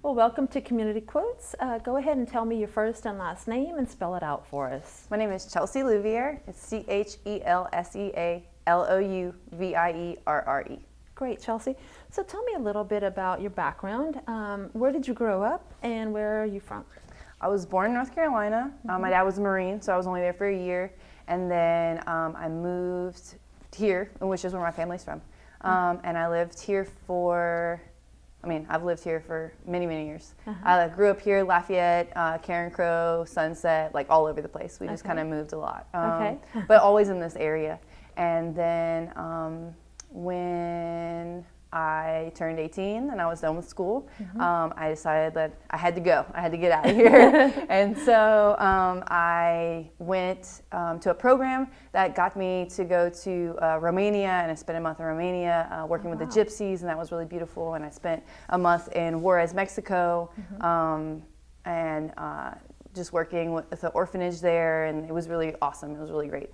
Well, welcome to Community Quotes. Go ahead and tell me your first and last name and spell it out for us. My name is Chelsea Louvierre. It's CHELSEA-LOUVIERRE. Great, Chelsea. So tell me a little bit about your background. Where did you grow up and where are you from? I was born in North Carolina. My dad was a Marine, so I was only there for a year. And then I moved here, which is where my family's from. And I lived here I've lived here for many, many years. I grew up here, Lafayette, Karen Crow, Sunset, like all over the place. We just kind of moved a lot, but always in this area. And then when I turned 18 and I was done with school, I decided that I had to go. I had to get out of here. And so I went to a program that got me to go to Romania, and I spent a month in Romania working with the gypsies, and that was really beautiful. And I spent a month in Juarez, Mexico, and just working with the orphanage there, and it was really awesome. It was a really great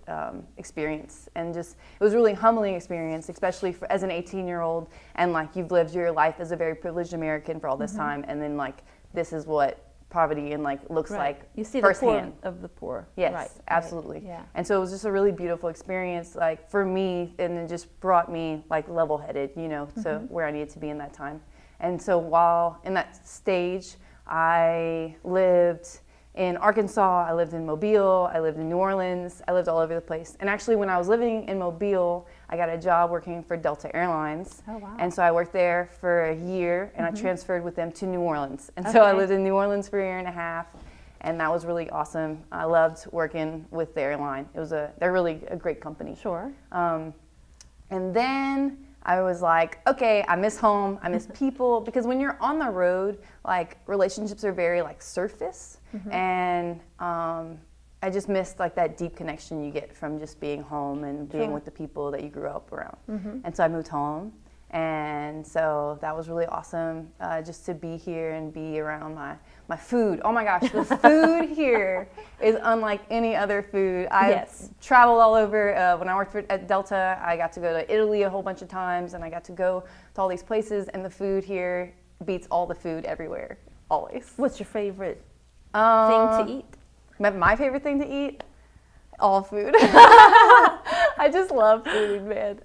experience, and it was a really humbling experience, especially as an 18-year-old, and like you've lived your life as a very privileged American for all this time, and then like this is what poverty and like looks like you see firsthand. The poor of the poor. Yes, absolutely. Yeah. And so it was just a really beautiful experience, like for me, and it just brought me like level-headed, to where I needed to be in that time. And so while in that stage, I lived in Arkansas, I lived in Mobile, I lived in New Orleans, I lived all over the place. And actually when I was living in Mobile, I got a job working for Delta Airlines. Oh, wow. And so I worked there for a year, and I transferred with them to New Orleans. And so I lived in New Orleans for a year and a half, and that was really awesome. I loved working with the airline. They're really a great company. Sure. And then I was like, okay, I miss home, I miss people, because when you're on the road, like relationships are very like surface, and I just missed like that deep connection you get from just being home and being with the people that you grew up around. And so I moved home, and so that was really awesome, just to be here and be around my food. Oh my gosh, the food here is unlike any other food. I've traveled all over. When I worked at Delta, I got to go to Italy a whole bunch of times, and I got to go to all these places, and the food here beats all the food everywhere, always. What's your favorite thing to eat? My favorite thing to eat? All food. I just love food, man.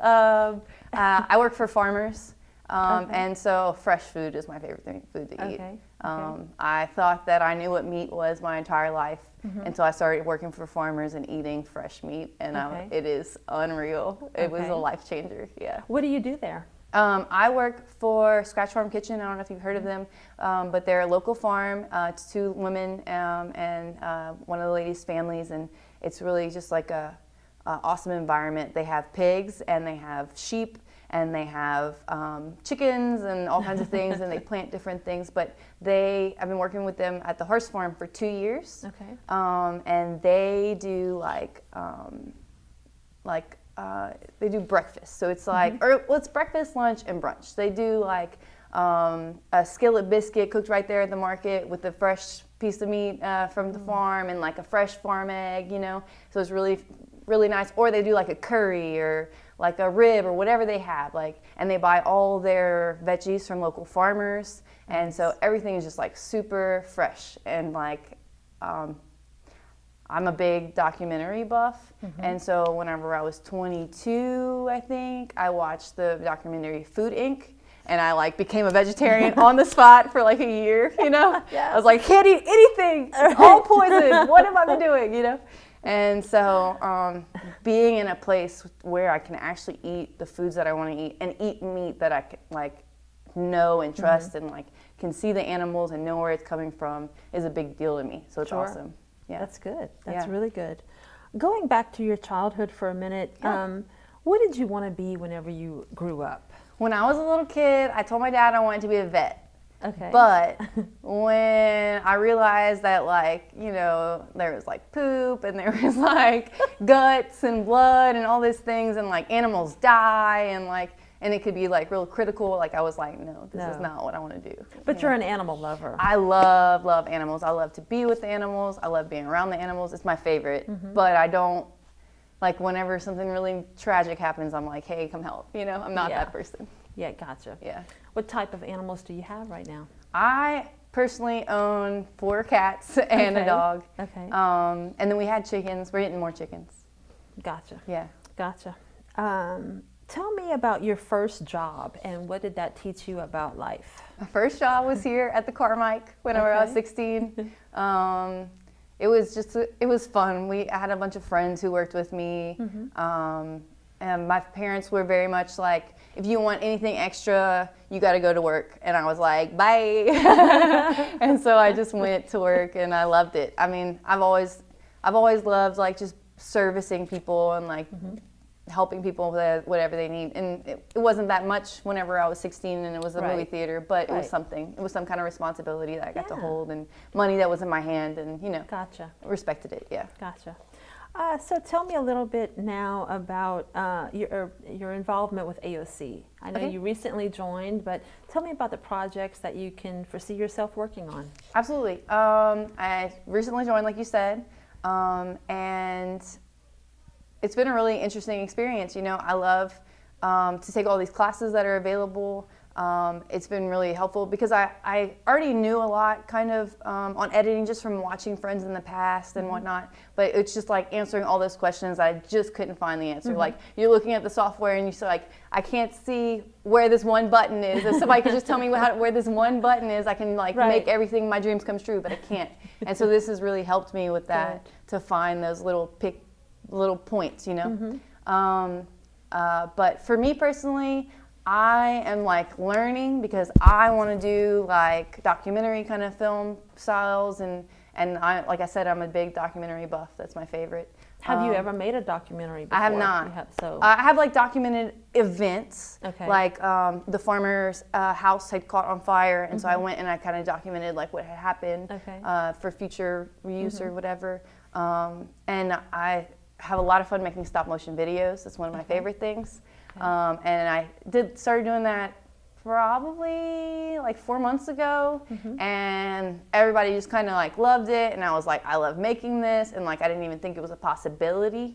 I work for farmers, and so fresh food is my favorite food to eat. I thought that I knew what meat was my entire life until I started working for farmers and eating fresh meat, and it is unreal. It was a life changer, yeah. What do you do there? I work for Scratch Farm Kitchen. I don't know if you've heard of them, but they're a local farm. It's 2 women and one of the ladies' families, and it's really just like a awesome environment. They have pigs, and they have sheep, and they have chickens and all kinds of things, and they plant different things. But I've been working with them at the horse farm for 2 years. And they do they do breakfast. So it's like, it's breakfast, lunch, and brunch. They do like a skillet biscuit cooked right there at the market with a fresh piece of meat from the farm, and like a fresh farm egg, So it's really, really nice. Or they do like a curry or like a rib or whatever they have, and they buy all their veggies from local farmers. And so everything is just like super fresh, and like, I'm a big documentary buff, and so whenever I was 22, I think, I watched the documentary Food Inc., and I like became a vegetarian on the spot for like a year, I was like, can't eat anything, it's all poison, what have I been doing, And so being in a place where I can actually eat the foods that I want to eat, and eat meat that I can, like, know and trust, and like can see the animals and know where it's coming from, is a big deal to me, so it's awesome. Yeah. That's good. That's really good. Going back to your childhood for a minute, what did you want to be whenever you grew up? When I was a little kid, I told my dad I wanted to be a vet. Okay. But when I realized that, like, there was like poop, and there was like guts and blood and all these things, and like animals die, and it could be like real critical. Like, I was like, no, this is not what I want to do. But you're an animal lover. I love animals. I love to be with the animals. I love being around the animals. It's my favorite. But I don't, like, whenever something really tragic happens, I'm like, hey, come help. I'm not that person. Yeah, gotcha. Yeah. What type of animals do you have right now? I personally own 4 cats and a dog. Okay. And then we had chickens. We're getting more chickens. Gotcha. Yeah. Gotcha. Tell me about your first job and what did that teach you about life? My first job was here at the Carmike whenever I was 16. It was fun. I had a bunch of friends who worked with me. And my parents were very much like, if you want anything extra, you got to go to work. And I was like, bye. And so I just went to work and I loved it. I mean, I've always loved like just servicing people and like helping people with whatever they need. And it wasn't that much whenever I was 16 and it was a movie theater, but it was something. It was some kind of responsibility that I got to hold and money that was in my hand and, Gotcha. respected it, yeah. Gotcha. So tell me a little bit now about your involvement with AOC. I know you recently joined, but tell me about the projects that you can foresee yourself working on. Absolutely. I recently joined, like you said, and it's been a really interesting experience. I love to take all these classes that are available. It's been really helpful because I already knew a lot kind of on editing just from watching friends in the past and whatnot, but it's just like answering all those questions I just couldn't find the answer. Like you're looking at the software and you say like, I can't see where this one button is. If somebody could just tell me where this one button is, I can like make everything, my dreams come true, but I can't. And so this has really helped me with that to find those little points, but for me personally, I am like learning because I want to do like documentary kind of film styles and I, like I said, I'm a big documentary buff. That's my favorite. Have you ever made a documentary before? I have not. I have like documented events. Okay. Like the farmer's house had caught on fire, and so I went and I kind of documented like what had happened for future reuse or whatever. And I have a lot of fun making stop motion videos. That's one of my favorite things. And I started doing that probably like 4 months ago, and everybody just kind of like loved it, and I was like, I love making this, and like I didn't even think it was a possibility,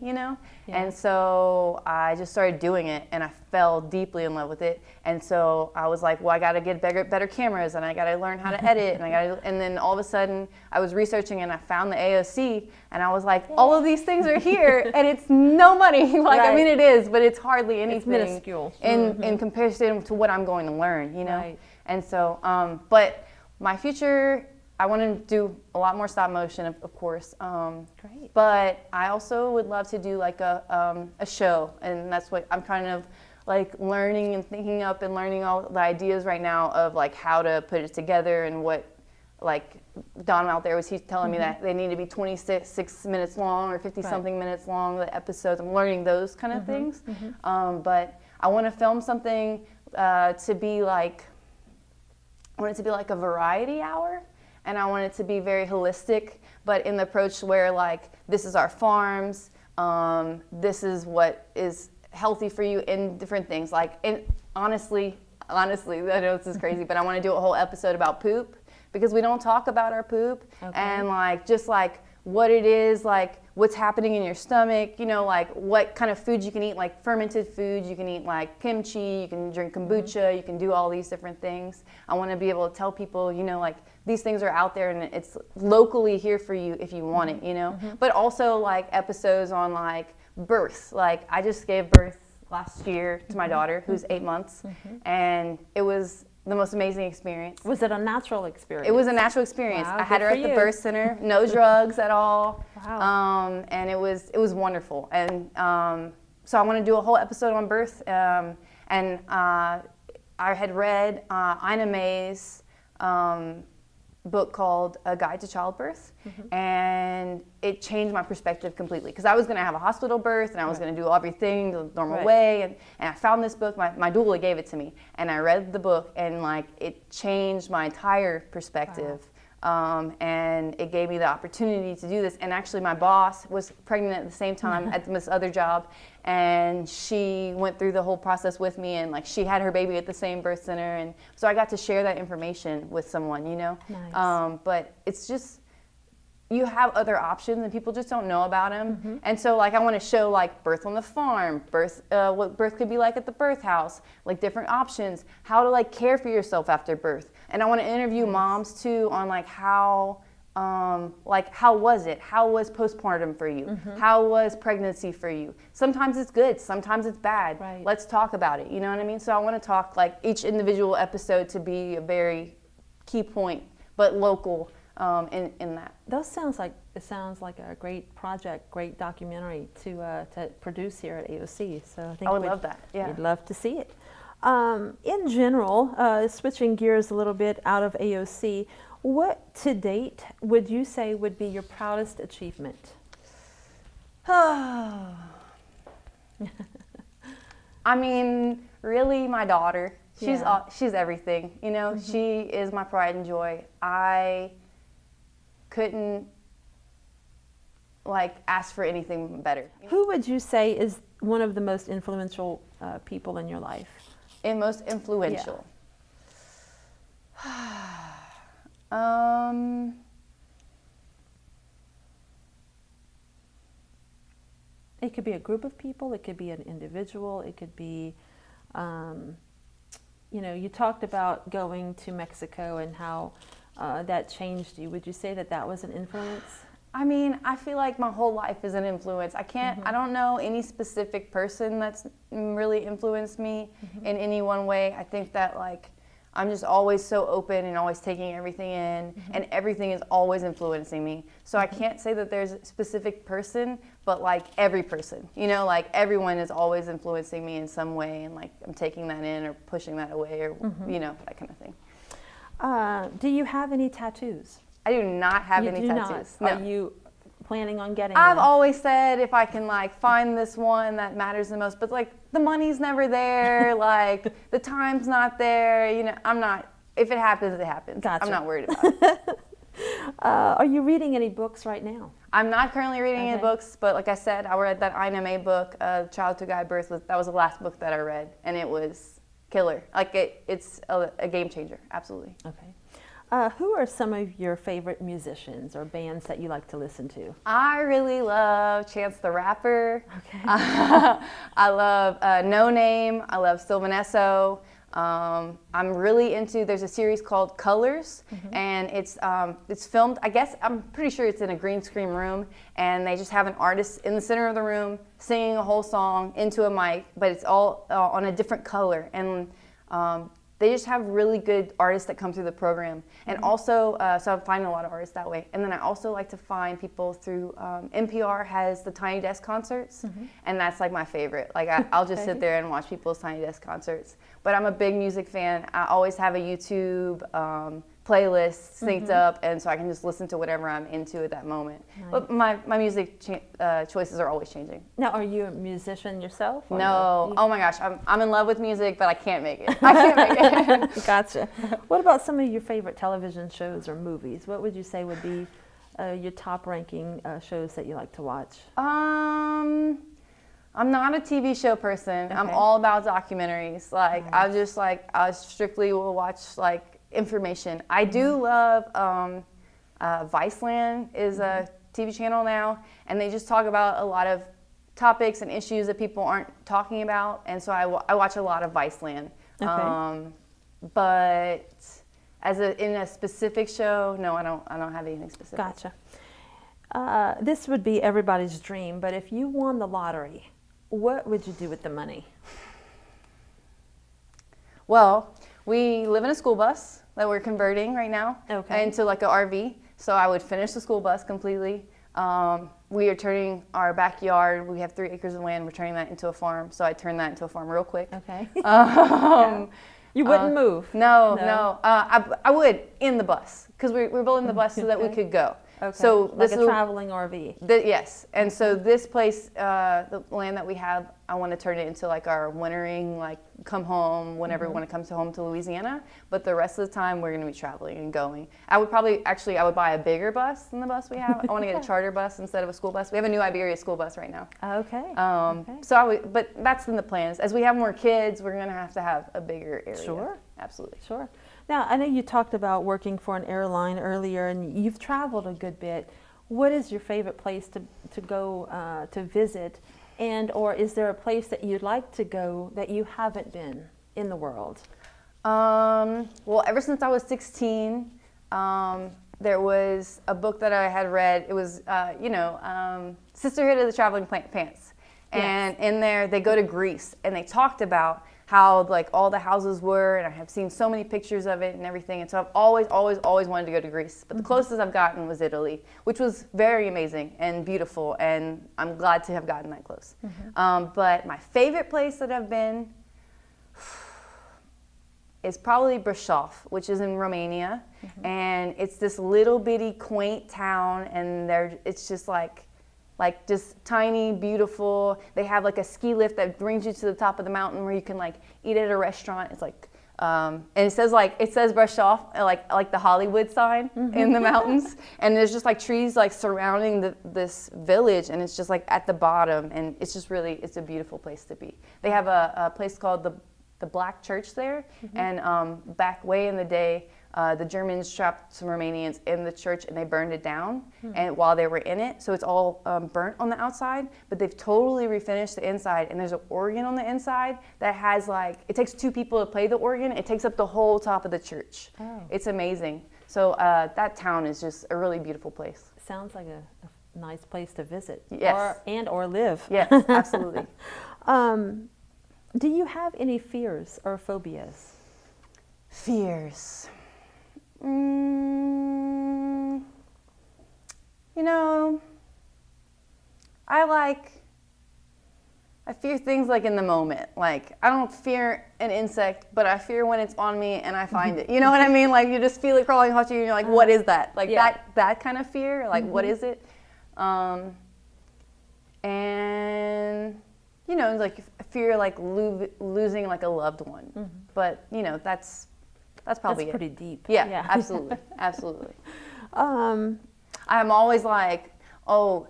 and so I just started doing it, and I fell deeply in love with it, and so I was like, well, I got to get better cameras, and I got to learn how to edit, and then all of a sudden I was researching and I found the AOC, and I was like, all of these things are here, and it's no money. Like I mean, it is, but it's hardly anything. It's minuscule in comparison to what I'm going to learn, And so, but my future, I want to do a lot more stop motion, of course. Great. But I also would love to do like a show, and that's what I'm kind of like learning and thinking up and learning all the ideas right now of like how to put it together and what, like Don out there he's telling me that they need to be 26 minutes long or 50 something minutes long, the episodes. I'm learning those kind of things. But I want to film something to be like, I want it to be like a variety hour, and I want it to be very holistic, but in the approach where like, this is our farms, this is what is healthy for you in different things. Like, and honestly, I know this is crazy, but I want to do a whole episode about poop, because we don't talk about our poop, and like, just like what it is, like what's happening in your stomach, like what kind of foods you can eat, like fermented foods, you can eat like kimchi, you can drink kombucha, you can do all these different things. I want to be able to tell people, like these things are out there and it's locally here for you if you want it, But also like episodes on like birth. Like I just gave birth last year to my daughter who's 8 months, and it was the most amazing experience. Was it a natural experience? It was a natural experience. Wow, I had her at the birth center, no drugs at all. Wow. And it was wonderful. And so I want to do a whole episode on birth. And I had read Ina May's book called A Guide to Childbirth, and it changed my perspective completely, because I was going to have a hospital birth and I was going to do everything the normal way, and I found this book. My doula gave it to me, and I read the book, and like it changed my entire perspective. And it gave me the opportunity to do this. And actually my boss was pregnant at the same time at this other job, and she went through the whole process with me, and like she had her baby at the same birth center, and so I got to share that information with someone, Nice. But it's just, you have other options and people just don't know about them. And so like I want to show like birth on the farm, what birth could be like at the birth house, like different options, how to like care for yourself after birth. And I want to interview moms too on like how was it? How was postpartum for you? How was pregnancy for you? Sometimes it's good, sometimes it's bad. Right. Let's talk about it. You know what I mean? So I want to talk like each individual episode to be a very key point, but local in that. It sounds like a great project, great documentary to produce here at AOC. So I think I would love that. Yeah. We'd love to see it. In general, switching gears a little bit out of AOC, what to date would you say would be your proudest achievement? I mean, really, my daughter. She's everything. You know, she is my pride and joy. I couldn't like ask for anything better. Who would you say is one of the most influential people in your life? And most influential. It could be a group of people, it could be an individual, it could be, you talked about going to Mexico and how that changed you. Would you say that that was an influence? I mean, I feel like my whole life is an influence. I don't know any specific person that's really influenced me in any one way. I think that like, I'm just always so open and always taking everything in, and everything is always influencing me. So I can't say that there's a specific person, but like every person, like everyone is always influencing me in some way, and like I'm taking that in or pushing that away or, that kind of thing. Do you have any tattoos? I do not have any tattoos. No. Are you planning on getting I've one? always said if I can like find this one that matters the most, but like the money's never there, like the time's not there, I'm not, if it happens, it happens. Gotcha. I'm not worried about it. Are you reading any books right now? I'm not currently reading any books, but like I said, I read that INMA book, Childbirth. That was the last book that I read, and it was killer. Like it's a game changer, absolutely. Okay. Who are some of your favorite musicians or bands that you like to listen to? I really love Chance the Rapper. Okay. I love No Name. I love Sylvan Esso. I'm really into, there's a series called Colors, and it's filmed, I guess, I'm pretty sure it's in a green screen room, and they just have an artist in the center of the room singing a whole song into a mic, but it's all on a different color, and they just have really good artists that come through the program. And also, so I'm finding a lot of artists that way. And then I also like to find people through, NPR has the Tiny Desk concerts, and that's like my favorite. Like I'll just sit there and watch people's Tiny Desk concerts. But I'm a big music fan. I always have a YouTube playlist synced up, and so I can just listen to whatever I'm into at that moment. Nice. But my music choices are always changing. Now, are you a musician yourself? No. Oh my gosh, I'm in love with music, but I can't make it. I can't make it. Gotcha. What about some of your favorite television shows or movies? What would you say would be your top ranking shows that you like to watch? I'm not a TV show person. Okay. I'm all about documentaries. Like I strictly will watch like information. I do love Viceland is a TV channel now, and they just talk about a lot of topics and issues that people aren't talking about, and so I watch a lot of Viceland. Okay. But in a specific show, no, I don't have anything specific. Gotcha. This would be everybody's dream, but if you won the lottery, what would you do with the money? Well, we live in a school bus that we're converting right now into like an RV. So I would finish the school bus completely. We are turning our backyard, we have 3 acres of land, we're turning that into a farm. So I turn that into a farm real quick. Okay. You wouldn't move? No. I would in the bus, because we're building the bus so that we could go. Okay. So like a traveling RV. Yes. And so this place, the land that we have, I want to turn it into like our wintering, like come home whenever we want to come home to Louisiana. But the rest of the time, we're going to be traveling and going. I would buy a bigger bus than the bus we have. I want to get a charter bus instead of a school bus. We have a new Iberia school bus right now. Okay. So but that's in the plans. As we have more kids, we're going to have a bigger area. Sure. Absolutely. Sure. Now, I know you talked about working for an airline earlier, and you've traveled a good bit. What is your favorite place to go to visit, or is there a place that you'd like to go that you haven't been in the world? Well, ever since I was 16, there was a book that I had read. It was, Sisterhood of the Traveling Pants. And in there, they go to Greece, and they talked about how like all the houses were, and I have seen so many pictures of it and everything. And so I've always wanted to go to Greece. But the closest I've gotten was Italy, which was very amazing and beautiful, and I'm glad to have gotten that close. But my favorite place that I've been is probably Brașov, which is in Romania. And it's this little bitty quaint town, and it's just like just tiny, beautiful. They have like a ski lift that brings you to the top of the mountain where you can like eat at a restaurant. It's like, and it says Brașov, like the Hollywood sign in the mountains. And there's just like trees like surrounding this village, and it's just like at the bottom, and it's just really, it's a beautiful place to be. They have a place called the Black Church there, and back way in the day, the Germans trapped some Romanians in the church, and they burned it down and while they were in it. So it's all burnt on the outside, but they've totally refinished the inside. And there's an organ on the inside that has like, it takes 2 people to play the organ. It takes up the whole top of the church. Oh. It's amazing. So that town is just a really beautiful place. Sounds like a nice place to visit. Yes. or live. Yes, absolutely. Do you have any fears or phobias? Fears. I fear things like in the moment. Like, I don't fear an insect, but I fear when it's on me and I find it. You know what I mean? Like, you just feel it crawling across you, and you're like, what is that? Like, that kind of fear. Like, what is it? And, like, fear, like, losing, like, a loved one. But, that's probably pretty deep. Yeah. Absolutely. Absolutely. I'm always like, oh,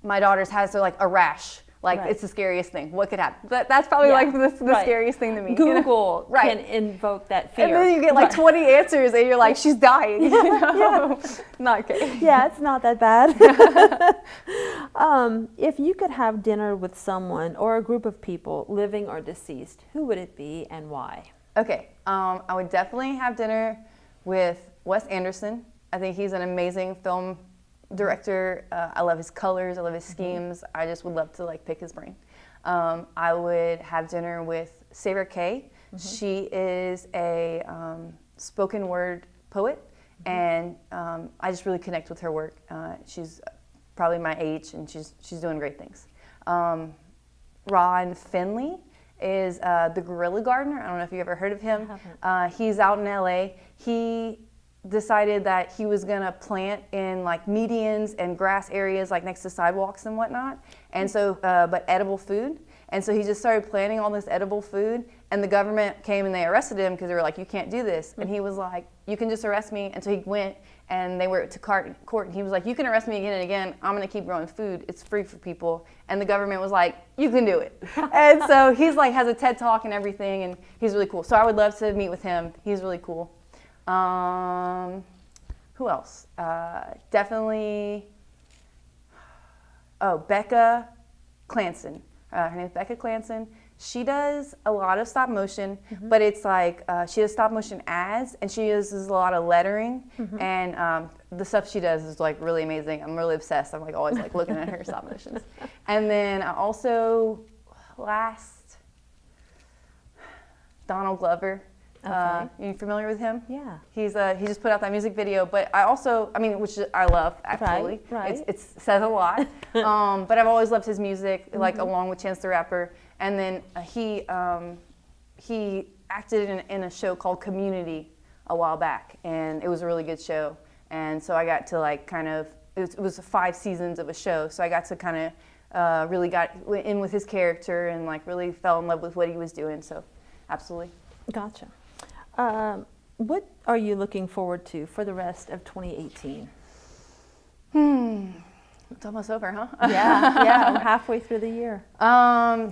my daughter has a rash. Like, it's the scariest thing. What could happen? That's probably like the scariest thing to me. Google can invoke that fear. And then you get like 20 answers, and you're like, she's dying. Not okay. Yeah, it's not that bad. If you could have dinner with someone or a group of people, living or deceased, who would it be and why? Okay, I would definitely have dinner with Wes Anderson. I think he's an amazing film director. I love his colors. I love his schemes. I just would love to like pick his brain. I would have dinner with Sarah Kay. She is a spoken word poet, and I just really connect with her work. She's probably my age, and she's doing great things. Ron Finley is the Gorilla Gardener. I don't know if you ever heard of him. He's out in LA. He decided that he was gonna plant in like medians and grass areas like next to sidewalks and whatnot, and so but edible food. And so he just started planting all this edible food, and the government came and they arrested him because they were like, you can't do this. And he was like, you can just arrest me. And so he went, and they were to court, and he was like, you can arrest me again and again. I'm gonna keep growing food. It's free for people. And the government was like, you can do it. And so he's like, has a TED Talk and everything, and he's really cool. So I would love to meet with him. He's really cool. Who else? Definitely, Becca Clanson. Her name is Becca Clanson. She does a lot of stop motion, but it's like she does stop motion ads, and she uses a lot of lettering, and the stuff she does is like really amazing. I'm really obsessed. I'm like always like looking at her stop motions. And then I also Donald Glover. Okay. Are you familiar with him? Yeah. He just put out that music video, but which I love, actually. Right. It says a lot. But I've always loved his music, like along with Chance the Rapper. And then he acted in a show called Community a while back, and it was a really good show. And so I got to like it was 5 seasons of a show, so I got to kind of really got in with his character and like really fell in love with what he was doing. So, absolutely. Gotcha. What are you looking forward to for the rest of 2018? It's almost over, huh? Yeah, we're halfway through the year.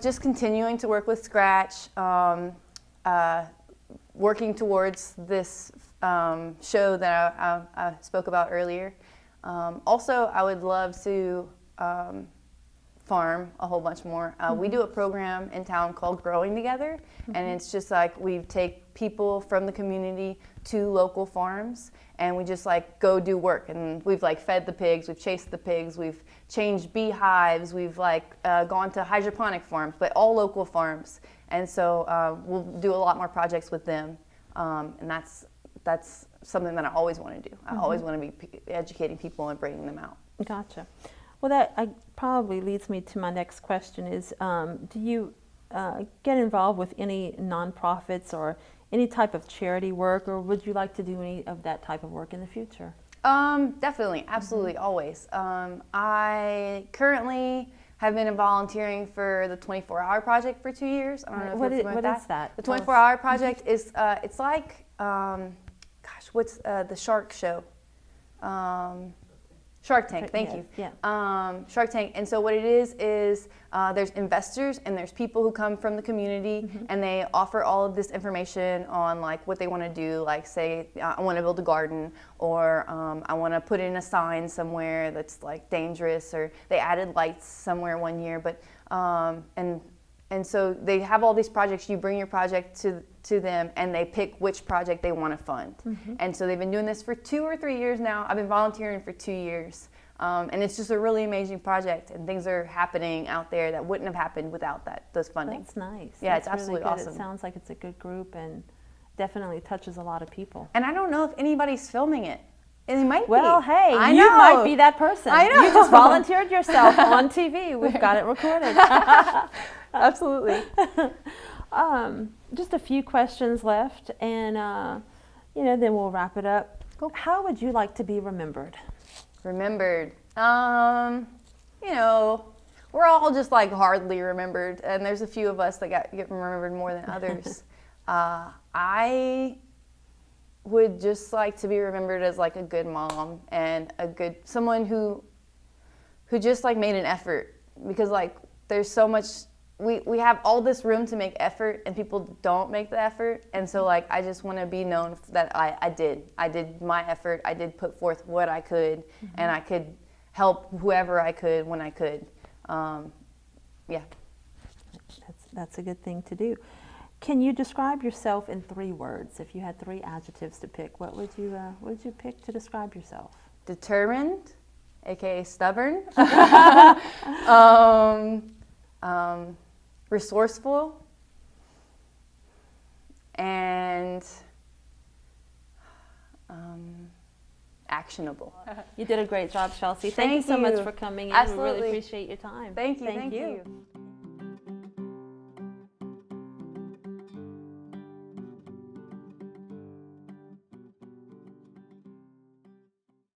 Just continuing to work with Scratch, working towards this show that I spoke about earlier. Also, I would love to farm a whole bunch more. We do a program in town called Growing Together, and it's just like we take people from the community to local farms, and we just like go do work. And we've like fed the pigs, we've chased the pigs, we've changed beehives, we've like gone to hydroponic farms, but all local farms. And so we'll do a lot more projects with them, and that's something that I always want to do. I always want to be educating people and bringing them out. Gotcha. Well, that probably leads me to my next question is, do you get involved with any nonprofits or any type of charity work, or would you like to do any of that type of work in the future? Definitely, absolutely, always. I currently have been volunteering for the 24-Hour Project for 2 years. I don't know if you're familiar with that. What is that? The 24-Hour Project is, it's like, what's the shark show? Shark Tank, thank you. Yeah. Shark Tank. And so what it is there's investors and there's people who come from the community, and they offer all of this information on like what they want to do. Like say, I want to build a garden, or I want to put in a sign somewhere that's like dangerous, or they added lights somewhere one year. But and so they have all these projects. You bring your project to them, and they pick which project they want to fund. And so they've been doing this for 2 or 3 years now. I've been volunteering for 2 years, and it's just a really amazing project. And things are happening out there that wouldn't have happened without those funding. That's nice. Yeah, That's it's absolutely really good. awesome. It sounds like it's a good group and definitely touches a lot of people. And I don't know if anybody's filming it. And it might Well, be. hey, I you know. might be that person. I know. You just volunteered yourself on TV. We've got it recorded. Absolutely. Just a few questions left, and then we'll wrap it up. Cool. How would you like to be remembered? Remembered. We're all just like hardly remembered, and there's a few of us that get remembered more than others. I would just like to be remembered as like a good mom and someone who just like made an effort, because like there's so much, we have all this room to make effort and people don't make the effort, and so like I just want to be known that I did my effort. I did put forth what I could, and I could help whoever I could when I could. Yeah. That's a good thing to do. Can you describe yourself in 3 words? If you had 3 adjectives to pick, what would you pick to describe yourself? Determined, aka stubborn. Resourceful, and actionable. You did a great job, Chelsea. Thank you so much for coming in. Absolutely. We really appreciate your time. Thank you.